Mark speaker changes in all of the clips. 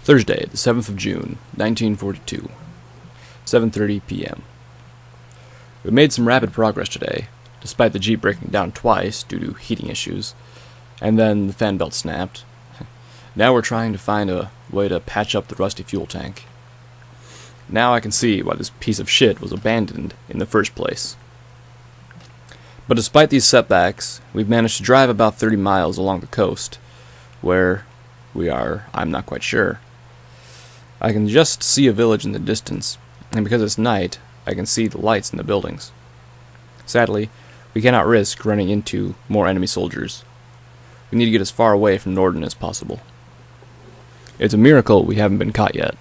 Speaker 1: Thursday, the 7th of June, 1942, 7:30 p.m. We made some rapid progress today, despite the Jeep breaking down twice due to heating issues, and then the fan belt snapped. Now we're trying to find a way to patch up the rusty fuel tank. Now I can see why this piece of shit was abandoned in the first place. But despite these setbacks, we've managed to drive about 30 miles along the coast. Where we are, I'm not quite sure. I can just see a village in the distance, and because it's night, I can see the lights in the buildings. Sadly, we cannot risk running into more enemy soldiers. We need to get as far away from Norden as possible. It's a miracle we haven't been caught yet.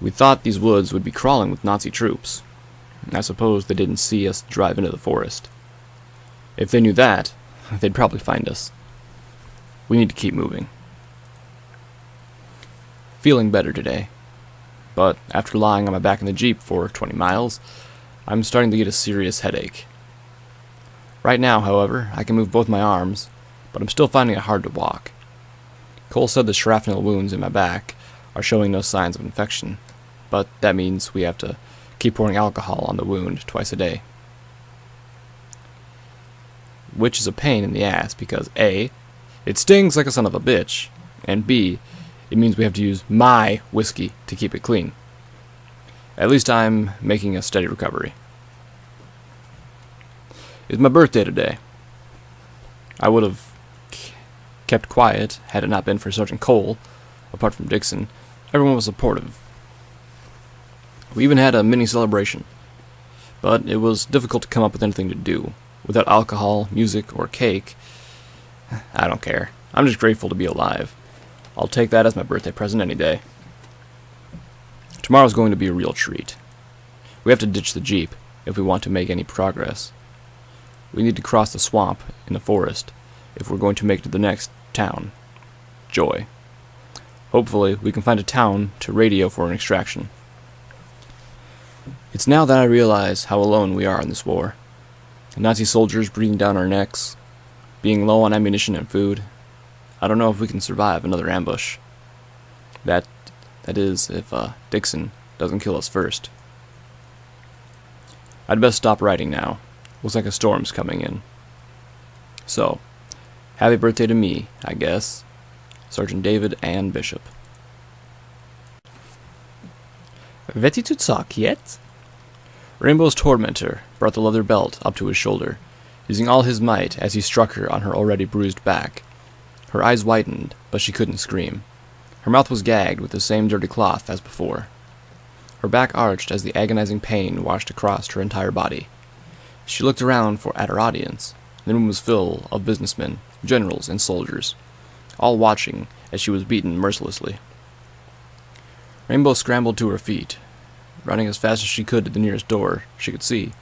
Speaker 1: We thought these woods would be crawling with Nazi troops. I suppose they didn't see us drive into the forest. If they knew that, they'd probably find us. We need to keep moving. Feeling better today, but after lying on my back in the Jeep for 20 miles, I'm starting to get a serious headache. Right now, however, I can move both my arms, but I'm still finding it hard to walk. Cole said the shrapnel wounds in my back are showing no signs of infection, but that means we have to keep pouring alcohol on the wound twice a day. Which is a pain in the ass because A, it stings like a son of a bitch, and B, it means we have to use my whiskey to keep it clean. At least I'm making a steady recovery. It's my birthday today. I would have kept quiet had it not been for Sergeant Cole. Apart from Dixon, everyone was supportive. We even had a mini celebration. But it was difficult to come up with anything to do. Without alcohol, music, or cake, I don't care. I'm just grateful to be alive. I'll take that as my birthday present any day. Tomorrow's going to be a real treat. We have to ditch the Jeep if we want to make any progress. We need to cross the swamp in the forest if we're going to make it to the next town, Joy. Hopefully, we can find a town to radio for an extraction. It's now that I realize how alone we are in this war. The Nazi soldiers breathing down our necks, being low on ammunition and food. I don't know if we can survive another ambush. That is, if Dixon doesn't kill us first. I'd best stop writing now. Looks like a storm's coming in. So, happy birthday to me, I guess. Sergeant David Ann Bishop.
Speaker 2: Ready to talk yet?
Speaker 1: Rainbow's tormentor brought the leather belt up to his shoulder, using all his might as he struck her on her already bruised back. Her eyes widened, but she couldn't scream. Her mouth was gagged with the same dirty cloth as before. Her back arched as the agonizing pain washed across her entire body. She looked around at her audience. The room was full of businessmen, generals, and soldiers, all watching as she was beaten mercilessly. Rainbow scrambled to her feet, running as fast as she could to the nearest door she could see,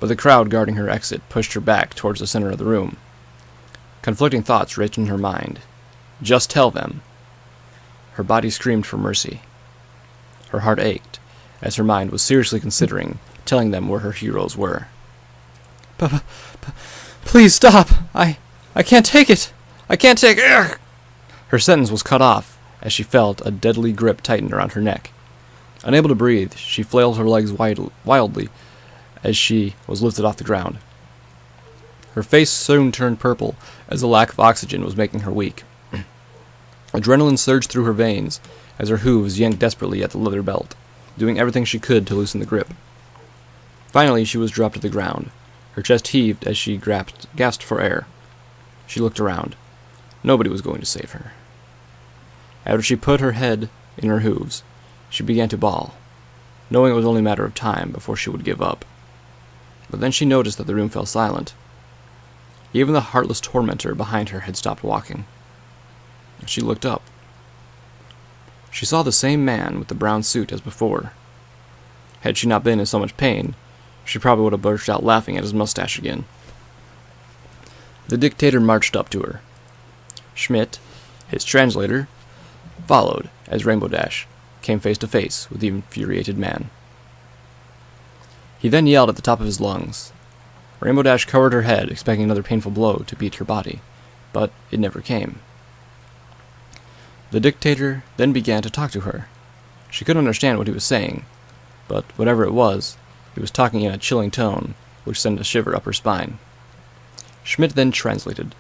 Speaker 1: but the crowd guarding her exit pushed her back towards the center of the room. Conflicting thoughts raced in her mind. Just tell them. Her body screamed for mercy. Her heart ached, as her mind was seriously considering telling them where her heroes were.
Speaker 2: Please stop! I can't take it! I can't take it!
Speaker 1: Her sentence was cut off as she felt a deadly grip tighten around her neck. Unable to breathe, she flailed her legs wildly as she was lifted off the ground. Her face soon turned purple as the lack of oxygen was making her weak. Adrenaline surged through her veins as her hooves yanked desperately at the leather belt, doing everything she could to loosen the grip. Finally, she was dropped to the ground. Her chest heaved as she gasped for air. She looked around. Nobody was going to save her. After she put her head in her hooves, she began to bawl, knowing it was only a matter of time before she would give up. But then she noticed that the room fell silent. Even the heartless tormentor behind her had stopped walking. She looked up. She saw the same man with the brown suit as before. Had she not been in so much pain, she probably would have burst out laughing at his mustache again. The dictator marched up to her. Schmidt, his translator, followed as Rainbow Dash came face to face with the infuriated man. He then yelled at the top of his lungs. Rainbow Dash covered her head, expecting another painful blow to beat her body, but it never came. The dictator then began to talk to her. She couldn't understand what he was saying, but whatever it was, he was talking in a chilling tone, which sent a shiver up her spine. Schmidt then translated.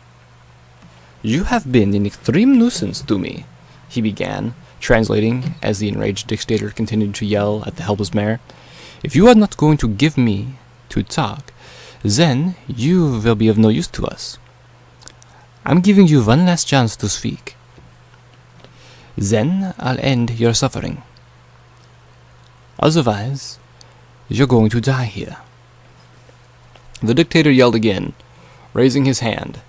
Speaker 1: "You have been an extreme nuisance to me," he began, translating as the enraged dictator continued to yell at the helpless mayor. "If you are not going to give me to talk, then you will be of no use to us. I'm giving you one last chance to speak. Then I'll end your suffering. Otherwise, you're going to die here." The dictator yelled again, raising his hand.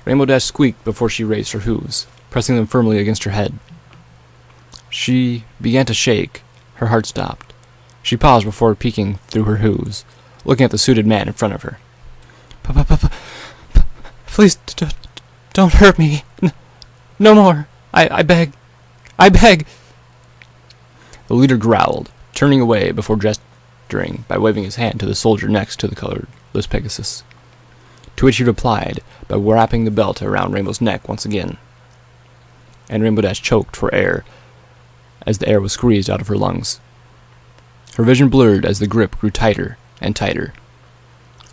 Speaker 1: Rainbow Dash squeaked before she raised her hooves, pressing them firmly against her head. She began to shake. Her heart stopped. She paused before peeking through her hooves, looking at the suited man in front of her. "Please don't hurt me. No more. I beg. I beg." The leader growled, turning away before gesturing by waving his hand to the soldier next to the colorless Pegasus, to which he replied by wrapping the belt around Rainbow's neck once again. And Rainbow Dash choked for air as the air was squeezed out of her lungs. Her vision blurred as the grip grew tighter and tighter.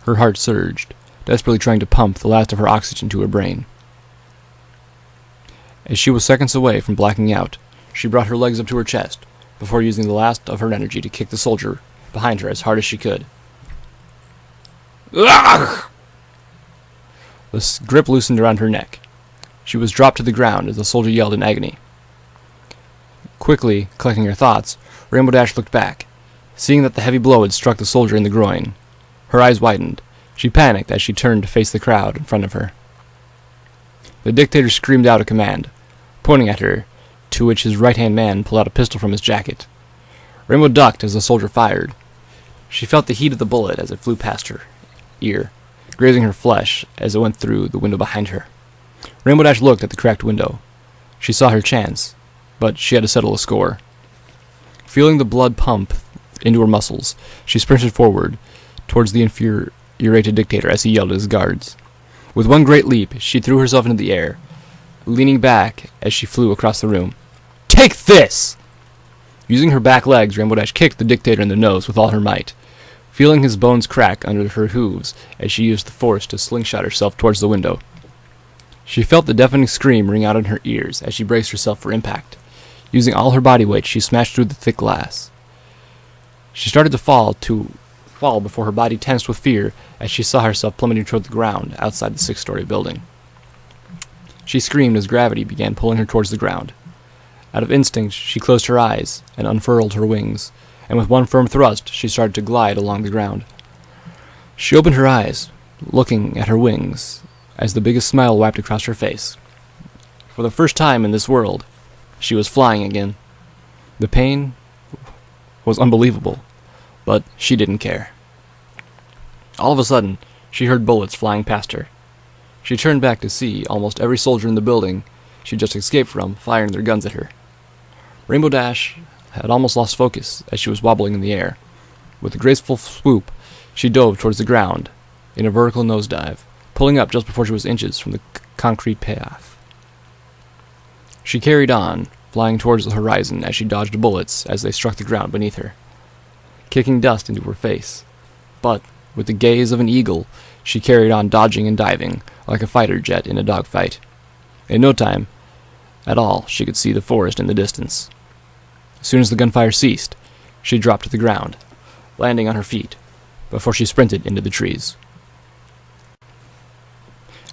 Speaker 1: Her heart surged, desperately trying to pump the last of her oxygen to her brain. As she was seconds away from blacking out, she brought her legs up to her chest, before using the last of her energy to kick the soldier behind her as hard as she could. Ugh! The grip loosened around her neck. She was dropped to the ground as the soldier yelled in agony. Quickly collecting her thoughts, Rainbow Dash looked back, seeing that the heavy blow had struck the soldier in the groin. Her eyes widened. She panicked as she turned to face the crowd in front of her. The dictator screamed out a command, pointing at her, to which his right-hand man pulled out a pistol from his jacket. Rainbow ducked as the soldier fired. She felt the heat of the bullet as it flew past her ear, grazing her flesh as it went through the window behind her. Rainbow Dash looked at the cracked window. She saw her chance, but she had to settle a score. Feeling the blood pump into her muscles, she sprinted forward towards the infuriated dictator as he yelled at his guards. With one great leap, she threw herself into the air, leaning back as she flew across the room. "Take this!" Using her back legs, Rainbow Dash kicked the dictator in the nose with all her might, feeling his bones crack under her hooves as she used the force to slingshot herself towards the window. She felt the deafening scream ring out in her ears as she braced herself for impact. Using all her body weight, she smashed through the thick glass. She started to fall before her body tensed with fear as she saw herself plummeting toward the ground outside the 6-story building. She screamed as gravity began pulling her towards the ground. Out of instinct, she closed her eyes and unfurled her wings, and with one firm thrust, she started to glide along the ground. She opened her eyes, looking at her wings, as the biggest smile wiped across her face. For the first time in this world, she was flying again. The pain was unbelievable, but she didn't care. All of a sudden, she heard bullets flying past her. She turned back to see almost every soldier in the building she just escaped from firing their guns at her. Rainbow Dash had almost lost focus as she was wobbling in the air. With a graceful swoop, she dove towards the ground in a vertical nosedive, pulling up just before she was inches from the concrete path. She carried on, flying towards the horizon as she dodged bullets as they struck the ground beneath her, kicking dust into her face. But, with the gaze of an eagle, she carried on dodging and diving, like a fighter jet in a dogfight. In no time at all, she could see the forest in the distance. As soon as the gunfire ceased, she dropped to the ground, landing on her feet, before she sprinted into the trees.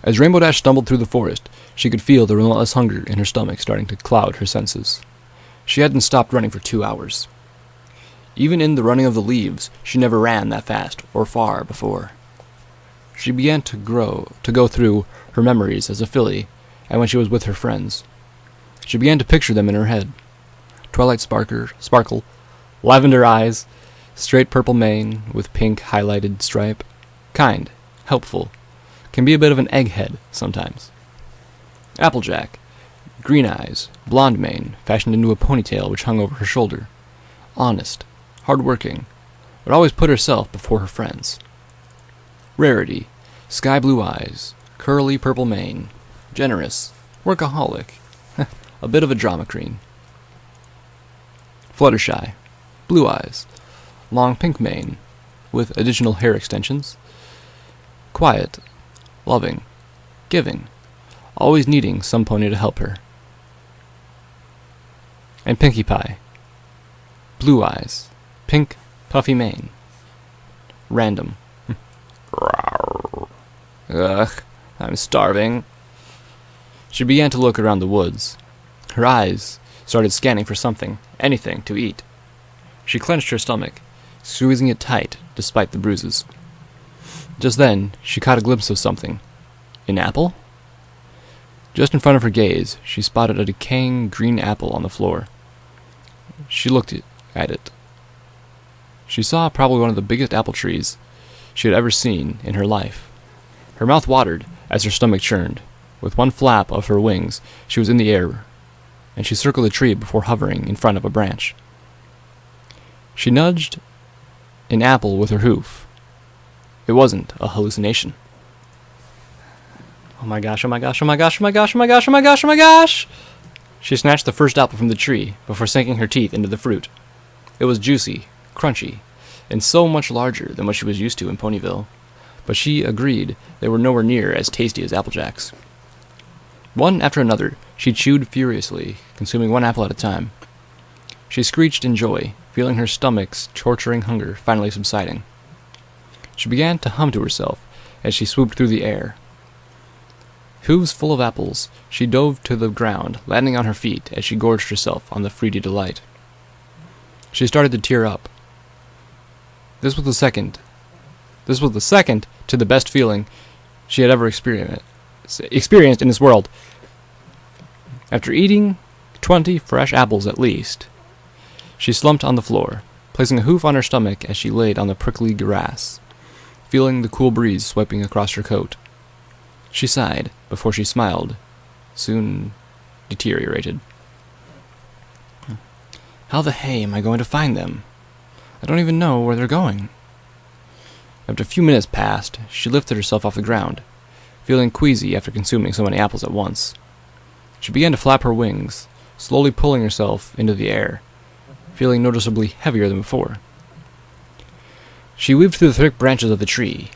Speaker 1: As Rainbow Dash stumbled through the forest, she could feel the relentless hunger in her stomach starting to cloud her senses. She hadn't stopped running for 2 hours. Even in the running of the leaves, she never ran that fast or far before. She began to go through her memories as a filly, and when she was with her friends. She began to picture them in her head. Twilight sparkle, lavender eyes, straight purple mane with pink highlighted stripe, kind, helpful, can be a bit of an egghead sometimes. Applejack, green eyes, blonde mane, fashioned into a ponytail which hung over her shoulder. Honest, hard-working, would always put herself before her friends. Rarity, sky blue eyes, curly purple mane, generous, workaholic, a bit of a drama queen. Fluttershy, blue eyes, long pink mane, with additional hair extensions. Quiet, loving, giving, always needing some pony to help her. And Pinkie Pie, blue eyes, pink, puffy mane. Random. Ugh, I'm starving. She began to look around the woods. Her eyes started scanning for something, anything, to eat. She clenched her stomach, squeezing it tight despite the bruises. Just then, she caught a glimpse of something. An apple? Just in front of her gaze, she spotted a decaying green apple on the floor. She looked at it. She saw probably one of the biggest apple trees she had ever seen in her life. Her mouth watered as her stomach churned. With one flap of her wings, she was in the air, and she circled the tree before hovering in front of a branch. She nudged an apple with her hoof. It wasn't a hallucination. Oh my gosh, oh my gosh, oh my gosh, oh my gosh, oh my gosh, oh my gosh, oh my gosh! She snatched the first apple from the tree before sinking her teeth into the fruit. It was juicy, crunchy, and so much larger than what she was used to in Ponyville, but she agreed they were nowhere near as tasty as Apple Jacks. One after another, she chewed furiously, consuming one apple at a time. She screeched in joy, feeling her stomach's torturing hunger finally subsiding. She began to hum to herself as she swooped through the air. Hooves full of apples, she dove to the ground, landing on her feet as she gorged herself on the fruity delight. She started to tear up. This was the second to the best feeling she had ever experienced in this world. After eating 20 fresh apples at least, she slumped on the floor, placing a hoof on her stomach as she laid on the prickly grass, feeling the cool breeze swiping across her coat. She sighed before she smiled, soon deteriorated. How the hay am I going to find them? I don't even know where they're going. After a few minutes passed, she lifted herself off the ground, feeling queasy after consuming so many apples at once. She began to flap her wings, slowly pulling herself into the air, feeling noticeably heavier than before. She weaved through the thick branches of the tree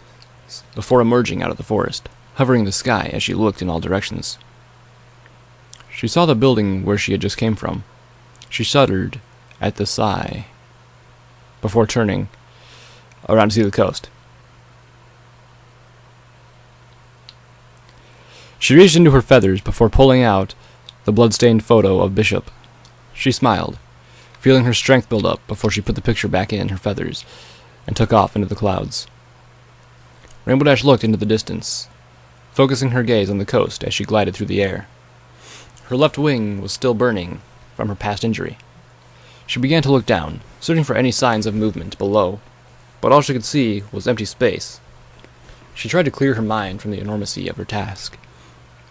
Speaker 1: before emerging out of the forest, hovering in the sky as she looked in all directions. She saw the building where she had just came from. She shuddered at the sigh before turning around to see the coast. She reached into her feathers before pulling out the blood-stained photo of Bishop. She smiled, feeling her strength build up before she put the picture back in her feathers and took off into the clouds. Rainbow Dash looked into the distance, focusing her gaze on the coast as she glided through the air. Her left wing was still burning from her past injury. She began to look down, searching for any signs of movement below, but all she could see was empty space. She tried to clear her mind from the enormity of her task.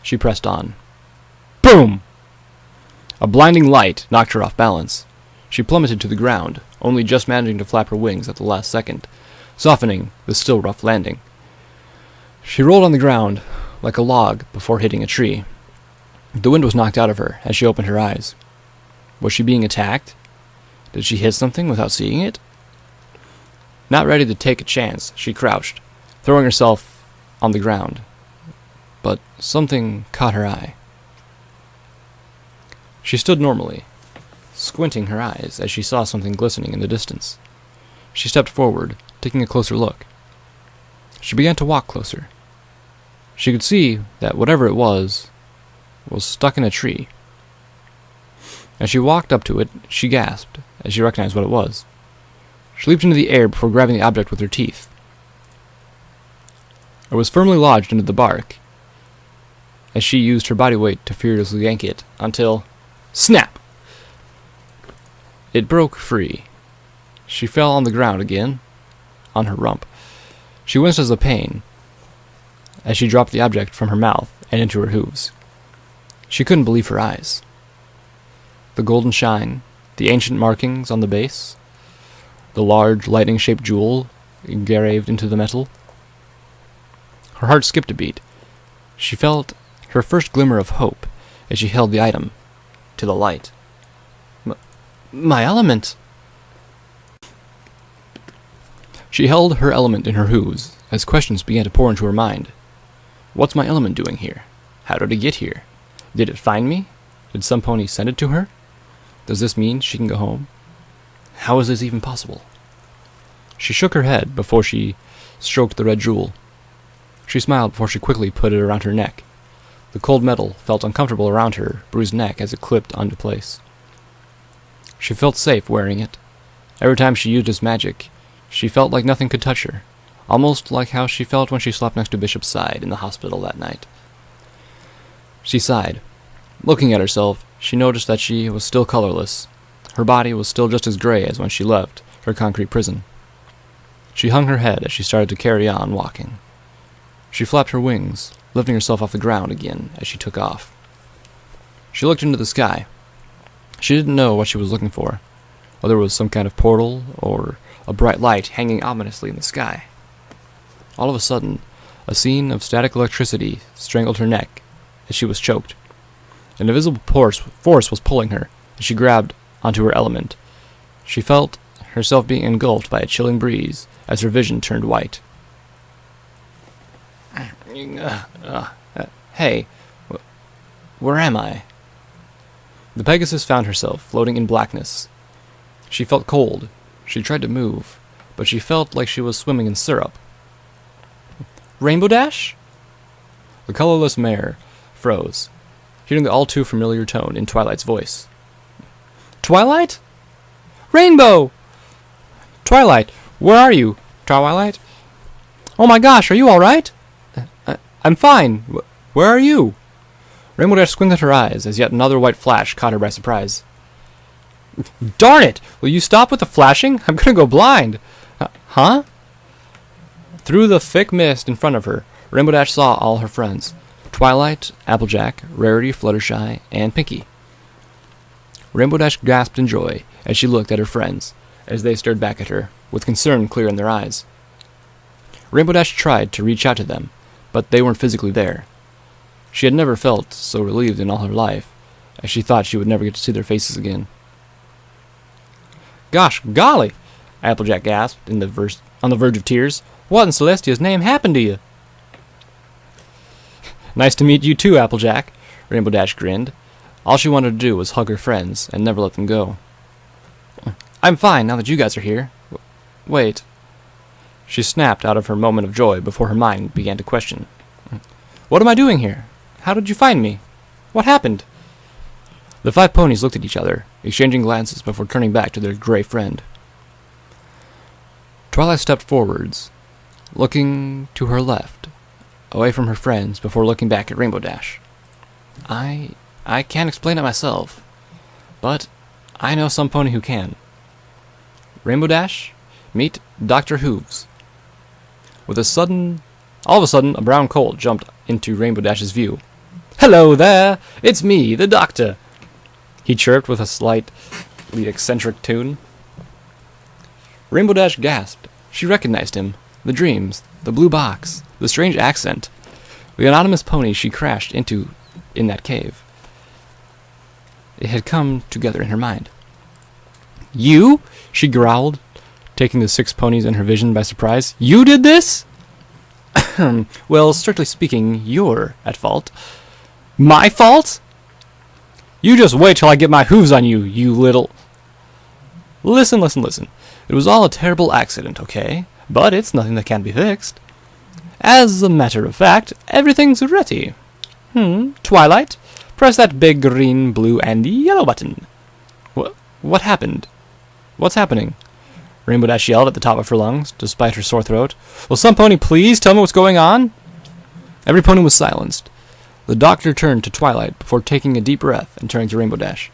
Speaker 1: She pressed on. Boom! A blinding light knocked her off balance. She plummeted to the ground, only just managing to flap her wings at the last second, softening the still rough landing. She rolled on the ground like a log before hitting a tree. The wind was knocked out of her as she opened her eyes. Was she being attacked? Did she hit something without seeing it? Not ready to take a chance, she crouched, throwing herself on the ground. But something caught her eye. She stood normally, squinting her eyes as she saw something glistening in the distance. She stepped forward, taking a closer look. She began to walk closer. She could see that whatever it was stuck in a tree. As she walked up to it, she gasped as she recognized what it was. She leaped into the air before grabbing the object with her teeth. It was firmly lodged into the bark, as she used her body weight to furiously yank it until... snap! It broke free. She fell on the ground again, on her rump. She winced as the pain as she dropped the object from her mouth and into her hooves. She couldn't believe her eyes. The golden shine, the ancient markings on the base, the large lightning-shaped jewel engraved into the metal. Her heart skipped a beat. She felt her first glimmer of hope as she held the item. to the light.
Speaker 2: My element.
Speaker 1: She held her element in her hooves as questions began to pour into her mind. What's my element doing here? How did it get here? Did it find me? Did some pony send it to her? Does this mean she can go home? How is this even possible? She shook her head before she stroked the red jewel. She smiled before she quickly put it around her neck. The cold metal felt uncomfortable around her bruised neck as it clipped onto place. She felt safe wearing it. Every time she used its magic, she felt like nothing could touch her, almost like how she felt when she slept next to Bishop's side in the hospital that night. She sighed. Looking at herself, she noticed that she was still colorless. Her body was still just as gray as when she left her concrete prison. She hung her head as she started to carry on walking. She flapped her wings, lifting herself off the ground again as she took off. She looked into the sky. She didn't know what she was looking for, whether it was some kind of portal or a bright light hanging ominously in the sky. All of a sudden, a scene of static electricity strangled her neck as she was choked. An invisible force was pulling her as she grabbed onto her element. She felt herself being engulfed by a chilling breeze as her vision turned white. Hey, where am I? The Pegasus found herself floating in blackness. She felt cold. She tried to move, but she felt like she was swimming in syrup. Rainbow Dash? The colorless mare froze, hearing the all-too-familiar tone in Twilight's voice. Twilight? Rainbow! Twilight, where are you? Twilight? Oh my gosh, are you alright? I'm fine. Where are you? Rainbow Dash squinted her eyes as yet another white flash caught her by surprise. Darn it! Will you stop with the flashing? I'm gonna go blind. Huh? Through the thick mist in front of her, Rainbow Dash saw all her friends. Twilight, Applejack, Rarity, Fluttershy, and Pinkie. Rainbow Dash gasped in joy as she looked at her friends, as they stared back at her, with concern clear in their eyes. Rainbow Dash tried to reach out to them, but they weren't physically there. She had never felt so relieved in all her life, as she thought she would never get to see their faces again. Gosh golly! Applejack gasped on the verge of tears. What in Celestia's name happened to you? Nice to meet you too, Applejack, Rainbow Dash grinned. All she wanted to do was hug her friends and never let them go. I'm fine now that you guys are here. Wait. She snapped out of her moment of joy before her mind began to question. What am I doing here? How did you find me? What happened? The 5 ponies looked at each other, exchanging glances before turning back to their gray friend. Twilight stepped forwards, looking to her left, away from her friends before looking back at Rainbow Dash. I can't explain it myself, but I know some pony who can. Rainbow Dash, meet Dr. Hooves. All of a sudden, a brown colt jumped into Rainbow Dash's view. Hello there! It's me, the doctor! He chirped with a slightly eccentric tune. Rainbow Dash gasped. She recognized him. The dreams, the blue box, the strange accent, the anonymous pony she crashed into in that cave. It had come together in her mind. You? She growled, taking the 6 ponies in her vision by surprise. You did this? Well, strictly speaking, you're at fault. My fault? You just wait till I get my hooves on you, you little... Listen. It was all a terrible accident, okay? But it's nothing that can't be fixed. As a matter of fact, everything's ready. Twilight, press that big green, blue, and yellow button. What happened? What's happening? Rainbow Dash yelled at the top of her lungs, despite her sore throat. Will some pony please tell me what's going on? Every pony was silenced. The doctor turned to Twilight before taking a deep breath and turning to Rainbow Dash.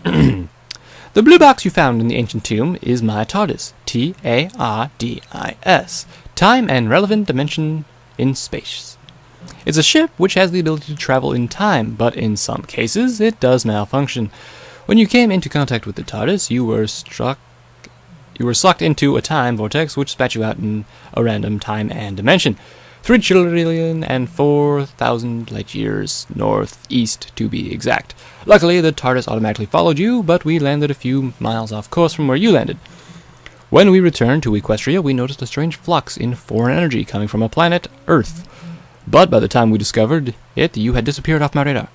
Speaker 1: The blue box you found in the ancient tomb is my TARDIS. TARDIS. Time and relevant dimension in space. It's a ship which has the ability to travel in time, but in some cases it does malfunction. When you came into contact with the TARDIS, you were sucked into a time vortex which spat you out in a random time and dimension. 3,004,000 light years northeast, to be exact. Luckily, the TARDIS automatically followed you, but we landed a few miles off course from where you landed. When we returned to Equestria, we noticed a strange flux in foreign energy coming from a planet, Earth. But by the time we discovered it, you had disappeared off my radar.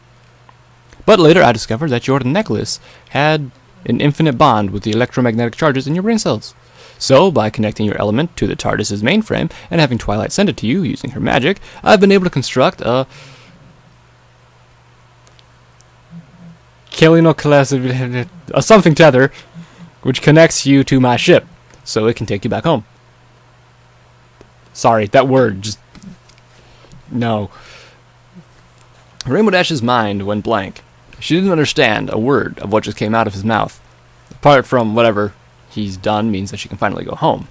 Speaker 1: But later I discovered that your necklace had an infinite bond with the electromagnetic charges in your brain cells. So, by connecting your element to the TARDIS's mainframe and having Twilight send it to you using her magic, I've been able to construct a something tether which connects you to my ship, so it can take you back home. Sorry, that word just... No. Rainbow Dash's mind went blank. She didn't understand a word of what just came out of his mouth. Apart from whatever he's done means that she can finally go home.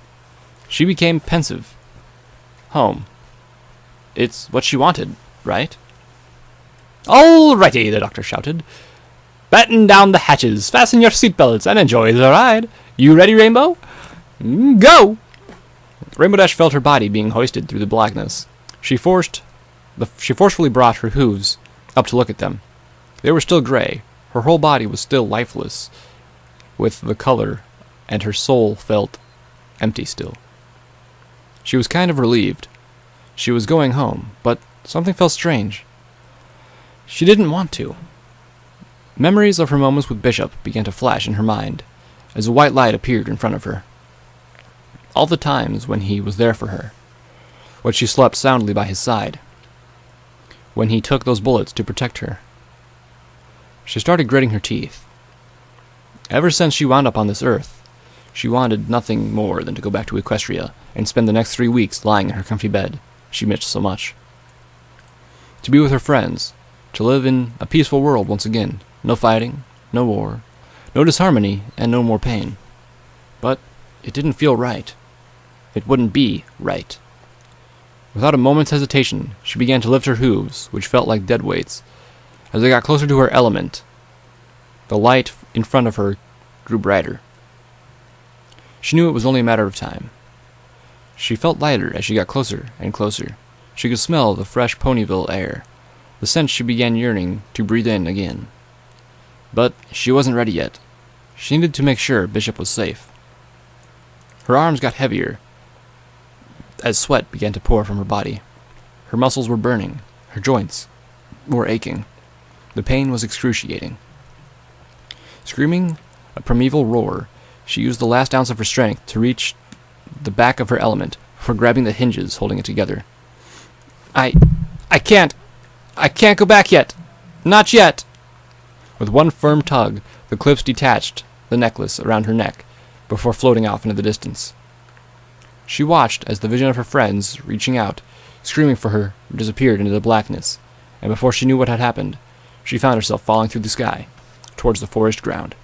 Speaker 1: She became pensive. Home. It's what she wanted, right? "Alrighty," the doctor shouted. "Batten down the hatches, fasten your seatbelts, and enjoy the ride. You ready, Rainbow? Go!" Rainbow Dash felt her body being hoisted through the blackness. She forcefully brought her hooves up to look at them. They were still gray. Her whole body was still lifeless with the color, and her soul felt empty still. She was kind of relieved. She was going home, but something felt strange. She didn't want to. Memories of her moments with Bishop began to flash in her mind, as a white light appeared in front of her. All the times when he was there for her, when she slept soundly by his side, when he took those bullets to protect her. She started gritting her teeth. Ever since she wound up on this earth, she wanted nothing more than to go back to Equestria and spend the next 3 weeks lying in her comfy bed she missed so much. To be with her friends, to live in a peaceful world once again. No fighting, no war, no disharmony, and no more pain. But it didn't feel right. It wouldn't be right. Without a moment's hesitation, she began to lift her hooves, which felt like dead weights. As they got closer to her element, the light in front of her grew brighter. She knew it was only a matter of time. She felt lighter as she got closer and closer. She could smell the fresh Ponyville air, the scent she began yearning to breathe in again. But she wasn't ready yet. She needed to make sure Bishop was safe. Her arms got heavier as sweat began to pour from her body. Her muscles were burning. Her joints were aching. The pain was excruciating. Screaming a primeval roar, she used the last ounce of her strength to reach the back of her element before grabbing the hinges holding it together. I can't go back yet. Not yet. With one firm tug, the clips detached the necklace around her neck before floating off into the distance. She watched as the vision of her friends reaching out, screaming for her, disappeared into the blackness, and before she knew what had happened, she found herself falling through the sky towards the forest ground.